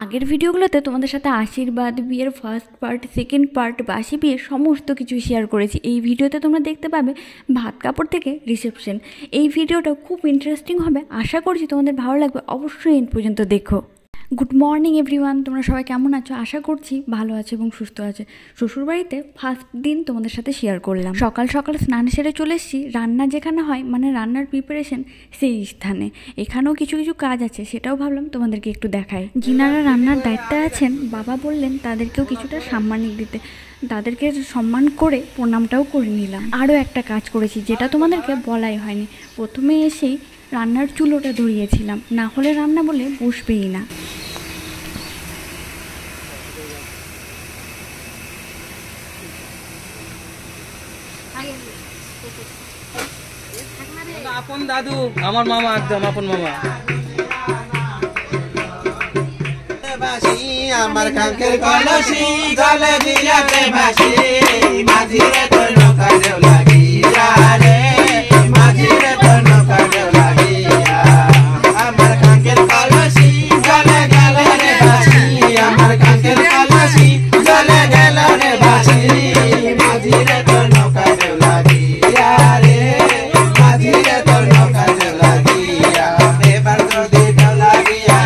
আগের ভিডিওগুলোতে তোমাদের সাথে আশীর্বাদ বিয়ের ফার্স্ট পার্ট, সেকেন্ড পার্ট, বাসি বিয়ের সমস্ত কিছু শেয়ার করেছি। এই ভিডিওতে তোমরা দেখতে পাবে ভাত কাপড় থেকে রিসেপশন। এই ভিডিওটা খুব ইন্টারেস্টিং হবে, আশা করছি তোমাদের ভালো লাগবে। অবশ্যই এন্ড পর্যন্ত দেখো। গুড মর্নিং এভরিওয়ান, তোমরা সবাই কেমন আছো? আশা করছি ভালো আছে এবং সুস্থ আছে। শ্বশুরবাড়িতে ফার্স্ট দিন তোমাদের সাথে শেয়ার করলাম। সকাল সকাল স্নান সেরে চলে এসেছি রান্না যেখানে হয়, মানে রান্নার প্রিপারেশন সেই স্থানে। এখানেও কিছু কিছু কাজ আছে, সেটাও ভাবলাম তোমাদেরকে একটু দেখাই। যিনারা রান্নার দায়িত্বে আছেন, বাবা বললেন তাদেরকেও কিছুটা সাম্মানিক দিতে, তাদেরকে সম্মান করে প্রণামটাও করে নিলাম। আরও একটা কাজ করেছি যেটা তোমাদেরকে বলাই হয়নি। প্রথমে এসেই রান্নার চুলোটা ধরিয়েছিলাম, না হলে রান্না বলে বসবেই না। আপন দাদু আমার মামা, একদম আপন মামা। আমার কাঙ্কের কলসি জলে দিয়াতে ভাসি, মাঝিরে তোর নৌকা দেও লাগিয়া রে, মাঝিরে তোর নৌকা দেও লাগিয়া। আমার কাঙ্কের কলসি জলে গেল রে ভাসি, আমার কাঙ্কের কলসি জলে গেল রে ভাসি, মাঝিরে তোর নৌকা দেও লাগিয়া রে, মাঝিরে তোর নৌকা দেও লাগিয়া। এবার যদি দেও লাগিয়া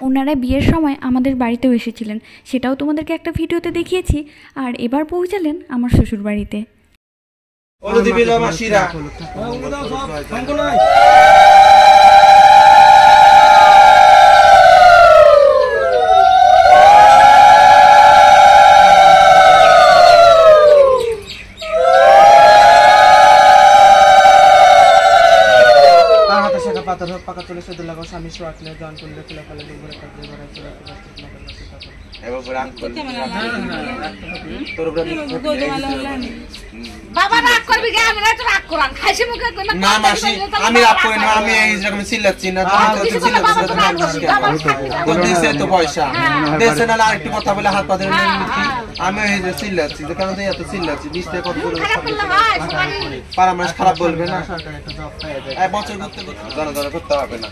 ওনারা বিয়ের সময় আমাদের বাড়িতেও এসেছিলেন, সেটাও তোমাদেরকে একটা ভিডিওতে দেখিয়েছি। আর এবার পৌঁছালেন আমার শ্বশুর বাড়িতে। পাথর হোক পাকা চলে সেদু লাগাও, স্বামী সোয়াকলে জন করলে ফুলা ফলে দুপুরে কাটলে ঘরে চলে বাবা রাগ করবি গে? আমি তো রাগ করাম, খাইছি মুখে কই না। না মাসি, আমি রাগ করি না, আমি এই রকম চিল্লাচ্ছি না। তুমি তো চিল্লাচ্ছ না, তো দেশে তো পয়সা দেশে না। আরেকটু কথা বলে হাত পা ধরে আমি এই যে চিল্লাচ্ছি, যে কেন এত চিল্লাচ্ছি? 20 টাকা কত করে পারামাস খারাপ বলবে না? এক বছর করতে জানা করতে হবে না।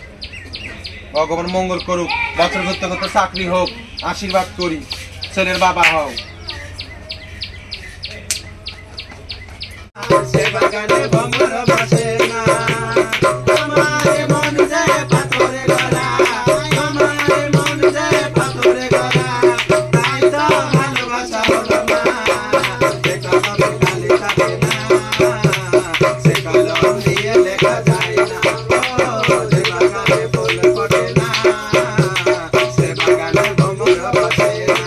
ভগবান মঙ্গল করুক, বছর করতে করতে চাকরি হোক, আশীর্বাদ করি, ছেলের বাবা হও। সে বাগানে ভ্রমর বসে না, আমার মন যায় পাথরে গড়া, আমার মন যায় পাথরে গড়া, তাই তো ভালোবাসা হলো না। সে কলমে কালি থাকে না, সে কলম দিয়ে লেখা যায় না। ও সে বাগানে ফুল ফোটে না, সে বাগানে ভ্রমর বসে না।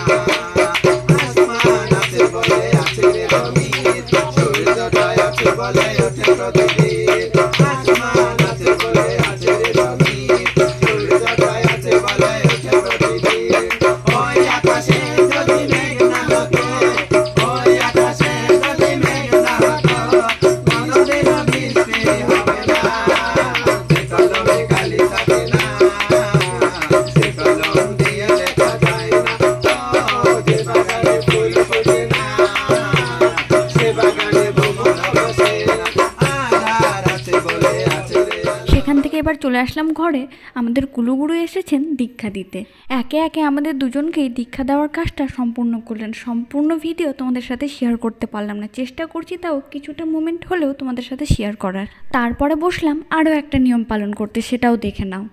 আসমান আছে বলে আছে রে জমিন, সূর্যোদয় আছে বলে ওঠে প্রতিদিন। আসমান আছে বলে আছে রে জমিন, সূর্যোদয় আছে বলে ওঠে প্রতিদিন। ওই আকাশে যদি মেঘ না হতো, ওই আকাশে যদি মেঘ না হতো, কোনোদিনও বৃষ্টি হবে না। সে কলমে কালি থাকে না, সে কলম দিয়ে লেখা যায় না। ও যে বাগানে ফুল ফোটে না, সে বাগানে ভ্রমর বসে না। আধার আছে বলে আছে রে। সেখান থেকে এবার চলে আসলাম ঘরে। আমাদের কুলুগুরু এসেছেন দীক্ষা দিতে। একে একে আমাদের দুজনকেই দীক্ষা দেওয়ার কাজটা সম্পূর্ণ করলেন। সম্পূর্ণ ভিডিও তোমাদের সাথে শেয়ার করতে পারলাম না, চেষ্টা করছি তাও কিছুটা মোমেন্ট হলেও তোমাদের সাথে শেয়ার করার। তারপরে বসলাম আরও একটা নিয়ম পালন করতে, সেটাও দেখে নাও।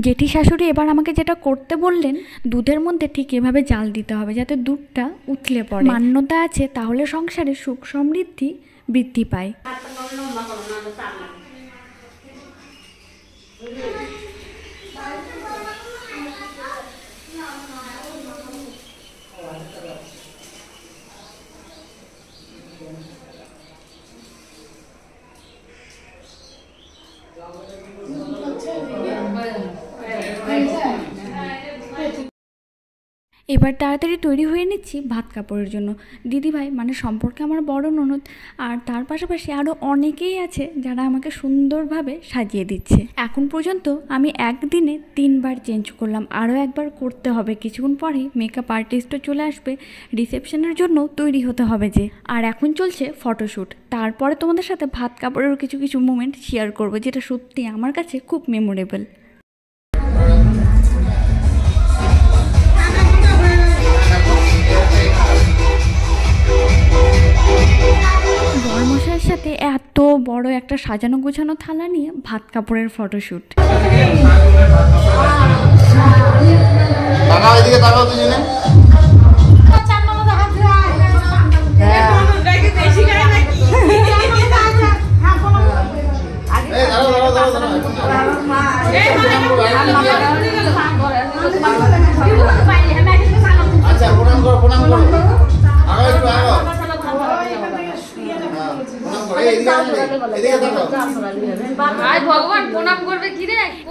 জেঠি শাশুড়ি এবার আমাকে যেটা করতে বললেন, দুধের মধ্যে ঠিক এভাবে জাল দিতে হবে যাতে দুধটা উতলে পড়ে। মান্যতা আছে, তাহলে সংসারে সুখ সমৃদ্ধি বৃদ্ধি পায়। এবার তাড়াতাড়ি তৈরি হয়ে নিচ্ছি ভাত কাপড়ের জন্য। দিদিভাই মানে সম্পর্কে আমার বড় ননদ, আর তার পাশাপাশি আরও অনেকেই আছে যারা আমাকে সুন্দরভাবে সাজিয়ে দিচ্ছে। এখন পর্যন্ত আমি একদিনে 3 বার চেঞ্জ করলাম, আরও একবার করতে হবে। কিছুক্ষণ পরেই মেকআপ আর্টিস্টও চলে আসবে, রিসেপশনের জন্য তৈরি হতে হবে যে। আর এখন চলছে ফটোশ্যুট। তারপরে তোমাদের সাথে ভাত কাপড়ের কিছু কিছু মোমেন্ট শেয়ার করবো, যেটা সত্যি আমার কাছে খুব মেমোরেবল। বড়মশাইয়ের সাথে এত বড় একটা সাজানো গোছানো থালা নিয়ে ভাত কাপড়ের ফটোশ্যুট।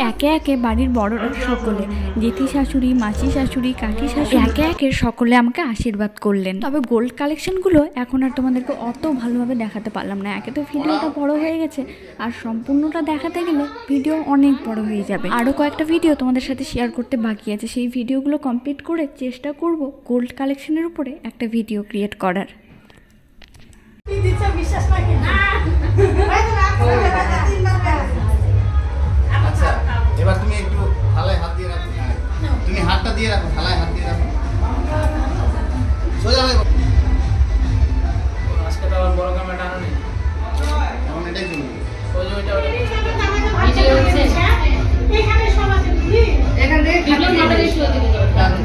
একে একে বাড়ির বড়রা সকলে, জেঠি শাশুড়ি, মাসি শাশুড়ি, কাকি শাশুড়ি, একে একে সকলে আমাকে আশীর্বাদ করলেন। তবে গোল্ড কালেকশনগুলো এখন আর তোমাদেরকে অত ভালোভাবে দেখাতে পারলাম না, একে তো ভিডিওটা বড় হয়ে গেছে, আর সম্পূর্ণটা দেখাতে গেলে ভিডিও অনেক বড় হয়ে যাবে। আরও কয়েকটা ভিডিও তোমাদের সাথে শেয়ার করতে বাকি আছে, সেই ভিডিওগুলো কমপ্লিট করে চেষ্টা করব গোল্ড কালেকশনের উপরে একটা ভিডিও ক্রিয়েট করার। আচ্ছা, এবার তুমি একটু থালায় হাত দিয়ে রাখো, তুমি হাতটা দিয়ে রাখো, থালায় হাত দিয়ে রাখো, সোজা হয়ে আজকে তো আবার বড় ক্যামেরা টানো নেই, এখন এটাই চলবে। ওই যে ওইটা এখানে সব আছে বুঝলি, এখানে ভিডিও মাথা দিয়ে শুয়ে দিতে হবে।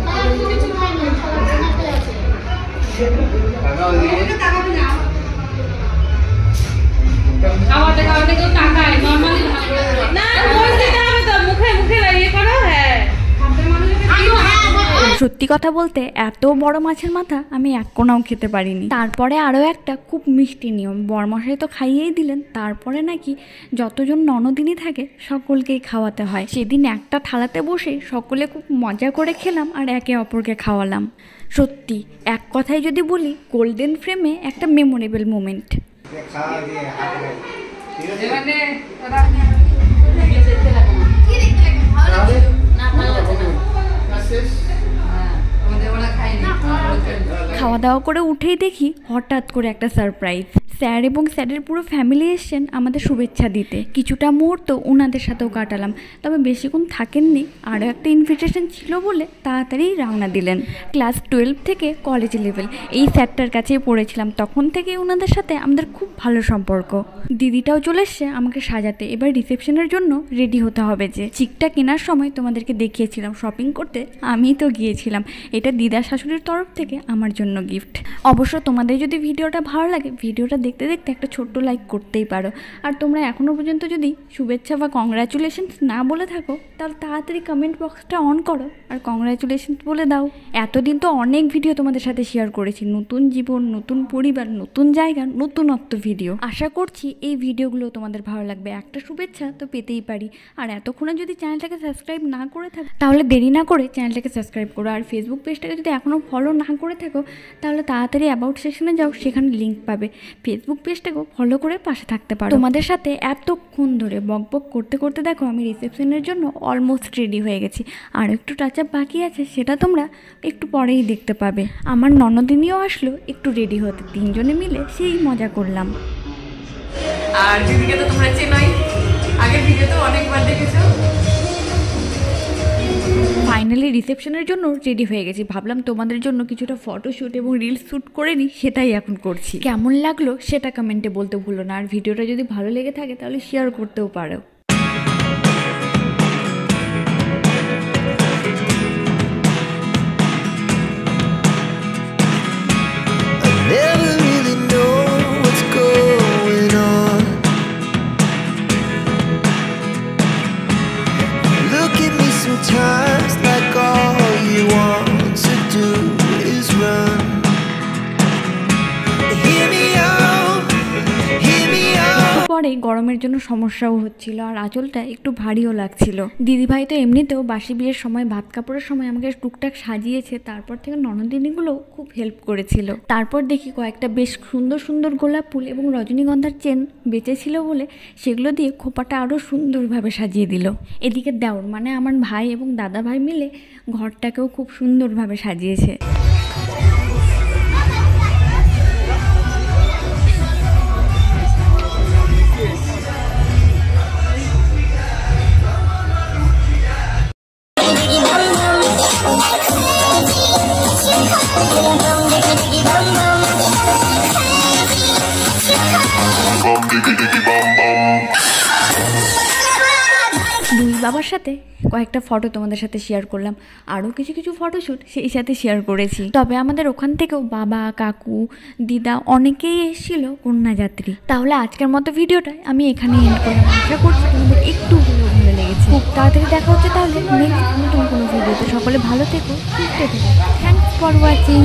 কিছু হয় না, হাতে আছে এটা তাকাবি না। খাওয়াতে খাওয়াতে কেউ তাকায় নরমালি না বলতে হবে তো মুখে মুখে ইয়ে করো। হ্যাঁ হাতের মানুষকে সত্যি কথা বলতে এত বড় মাছের মাথা আমি এক কোনাও খেতে পারিনি। তারপরে আরও একটা খুব মিষ্টি নিয়ম, বরমশাই তো খাইয়েই দিলেন, তারপরে নাকি যতজন ননদিনী থাকে সকলকেই খাওয়াতে হয়। সেদিন একটা থালাতে বসে সকলে খুব মজা করে খেলাম আর একে অপরকে খাওয়ালাম। সত্যি এক কথায় যদি বলি, গোল্ডেন ফ্রেমে একটা মেমোরেবল মোমেন্ট। খাওয়া দিয়ে হাতে ঠিক আছে মানে খাওয়া দাওয়া করে উঠেই দেখি হঠাৎ করে একটা সারপ্রাইজ। স্যার এবং স্যারের পুরো ফ্যামিলি এসছেন আমাদের শুভেচ্ছা দিতে। কিছুটা মুহূর্ত ওনাদের সাথেও কাটালাম, তবে বেশিক্ষণ থাকেননি, আরও একটা ইনভিটেশন ছিল বলে তাড়াতাড়ি রওনা দিলেন। ক্লাস 12 থেকে কলেজ লেভেল এই স্যারটার কাছেই পড়েছিলাম, তখন থেকেই ওনাদের সাথে আমাদের খুব ভালো সম্পর্ক। দিদিটাও চলে এসছে আমাকে সাজাতে, এবার রিসেপশনের জন্য রেডি হতে হবে যে। চিকটা কেনার সময় তোমাদেরকে দেখিয়েছিলাম, শপিং করতে আমিই তো গিয়েছিলাম। এটা দিদা শাশুড়ির তরফ থেকে আমার জন্য গিফট। অবশ্য তোমাদের যদি ভিডিওটা ভালো লাগে, ভিডিওটা দেখতে দেখতে একটা ছোট্ট লাইক করতেই পারো। আর তোমরা এখনও পর্যন্ত যদি শুভেচ্ছা বা কংগ্রাচুলেশনস না বলে থাকো, তাহলে তাড়াতাড়ি কমেন্ট বক্সটা অন করো আর কংগ্রাচুলেশনস বলে দাও। এতদিন তো অনেক ভিডিও তোমাদের সাথে শেয়ার করেছি, নতুন জীবন, নতুন পরিবার, নতুন জায়গা, নতুনত্ব ভিডিও। আশা করছি এই ভিডিওগুলো তোমাদের ভালো লাগবে। একটা শুভেচ্ছা তো পেতেই পারি। আর এতক্ষণে যদি চ্যানেলটাকে সাবস্ক্রাইব না করে থাকো, তাহলে দেরি না করে চ্যানেলটাকে সাবস্ক্রাইব করো। আর ফেসবুক পেজটাকে যদি এখনও ফলো না করে থাকো, তাহলে তাড়াতাড়ি অ্যাবাউট সেকশনে যাও, সেখানে লিঙ্ক পাবে। ফেসবুক পেজটাকেও ফলো করে পাশে থাকতে পারো। তোমাদের সাথে এতক্ষণ ধরে বকবক করতে করতে দেখো আমি রিসেপশনের জন্য অলমোস্ট রেডি হয়ে গেছি। আর একটু টাচ আপ বাকি আছে, সেটা তোমরা একটু পরেই দেখতে পাবে। আমার ননদিনীও আসলো একটু রেডি হতে, 3 জনে মিলে সেই মজা করলাম। আর দিদিকে তো তোমরা চেনোই, আগের ভিডিও তো অনেকবার দেখেছো। ফাইনালি রিসেপশনের জন্য রেডি হয়ে গেছি। ভাবলাম তোমাদের জন্য কিছুটা ফটোশ্যুট এবং রিলস শ্যুট করে নিই, সেটাই এখন করছি। কেমন লাগলো সেটা কমেন্টে বলতে ভুলো না। আর ভিডিওটা যদি ভালো লেগে থাকে তাহলে শেয়ার করতেও পারো। Never really know what's going on. Look at me sometimes like all you want to do is run. Hear me out, hear me out. পরে পরেই গরমের জন্য সমস্যাও হচ্ছিল, আর আঁচলটা একটু ভারীও লাগছিল। দিদিভাই তো এমনিতেও বাসি বিয়ের সময় ভাত কাপড়ের সময় আমাকে টুকটাক সাজিয়েছে, তারপর থেকে ননদিনীগুলো খুব হেল্প করেছিল। তারপর দেখি কয়েকটা বেশ সুন্দর সুন্দর গোলাপ ফুল এবং রজনীগন্ধার চেন বেঁচেছিল বলে সেগুলো দিয়ে খোপাটা আরও সুন্দরভাবে সাজিয়ে দিল। এদিকে দেওর মানে আমার ভাই এবং দাদা ভাই মিলে ঘরটাকেও খুব সুন্দরভাবে সাজিয়েছে। দুই বাবার সাথে কয়েকটা ফটো তোমাদের সাথে শেয়ার করলাম, আরও কিছু কিছু ফটোশ্যুট সেই সাথে শেয়ার করেছি। তবে আমাদের ওখান থেকেও বাবা, কাকু, দিদা অনেকেই এসেছিল কন্যাযাত্রী। তাহলে আজকের মতো ভিডিওটা আমি এখানে এন্ড করলাম। আশা করছি তোমাদের একটু ভালো লেগেছে। খুব তাড়াতাড়ি দেখা হচ্ছে তাহলে নেক্সট নতুন কোনো ভিডিওতে। সকলে ভালো থেকো, সুস্থ থেকো। Thanks for watching.